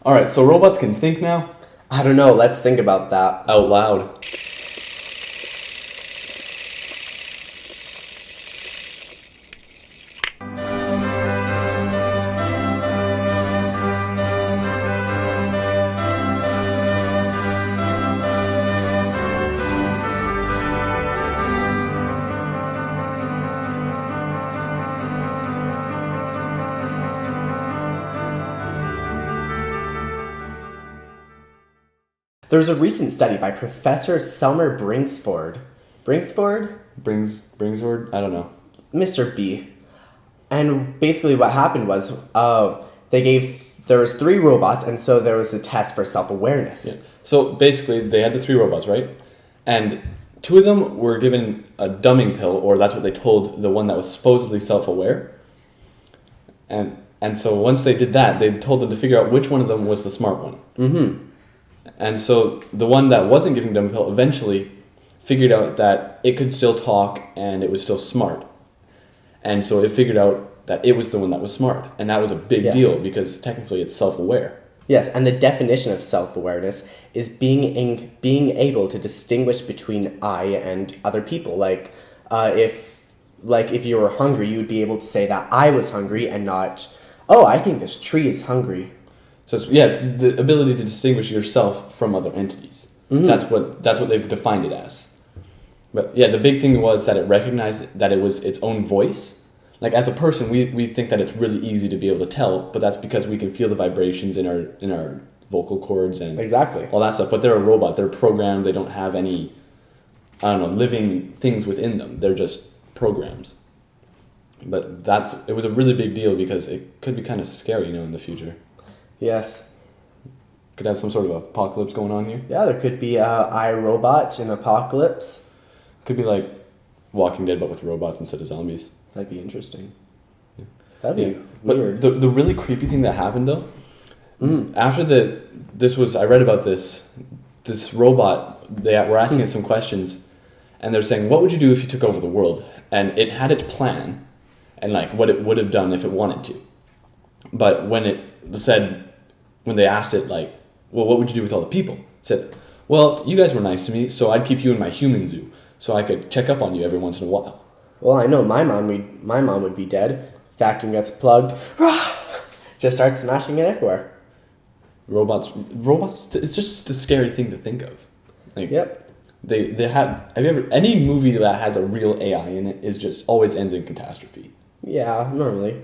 All right, so robots can think now I don't know. Let's think about that. out loud. There's a recent study by Professor Selmer Bringsford, Bringsword? I don't know. Mr. B. And basically what happened was there was 3 robots, and so there was a test for self-awareness. Yeah. So basically, they had the 3 robots, right? And 2 of them were given a dumbing pill, or that's what they told the one that was supposedly self-aware. And so once they did that, they told them to figure out which one of them was the smart one. Mm-hmm. And so the one that wasn't giving dumbing pill eventually figured out that it could still talk and it was still smart. And so it figured out that it was the one that was smart. And that was a big deal because technically it's self-aware. Yes, and the definition of self-awareness is being able to distinguish between I and other people. If you were hungry, you would be able to say that I was hungry and not, oh, I think this tree is hungry. So it's the ability to distinguish yourself from other entities. Mm-hmm. That's what they've defined it as. But yeah, the big thing was that it recognized that it was its own voice. Like as a person, we think that it's really easy to be able to tell, but that's because we can feel the vibrations in our vocal cords and exactly all that stuff. But they're a robot. They're programmed. They don't have any, living things within them. They're just programs. But it was a really big deal because it could be kind of scary, in the future. Yes. Could have some sort of apocalypse going on here. Yeah, there could be iRobot in Apocalypse. Could be like Walking Dead, but with robots instead of zombies. That'd be interesting. Yeah. That'd be weird. But the really creepy thing that happened though, after I read about this robot, they were asking it some questions, and they're saying, what would you do if you took over the world? And it had its plan, and like what it would have done if it wanted to. But when they asked it, like, well, what would you do with all the people? It said, well, you guys were nice to me, so I'd keep you in my human zoo, so I could check up on you every once in a while. Well, I know my mom would be dead. Vacuum gets plugged, just starts smashing it everywhere. Robots. It's just a scary thing to think of. Like, yep. Have you ever any movie that has a real AI in it is just always ends in catastrophe. Yeah, normally.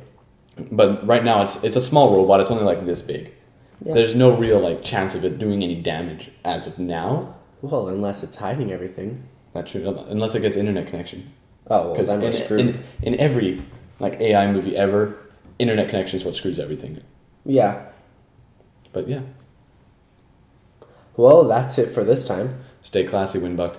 But right now it's a small robot. It's only like this big. Yeah. There's no real chance of it doing any damage as of now. Well, unless it's hiding everything. That's true. Unless it gets internet connection. Oh, well, then we're screwed. In every AI movie ever, internet connection is what screws everything. Yeah. But yeah. Well, that's it for this time. Stay classy, Winbuck.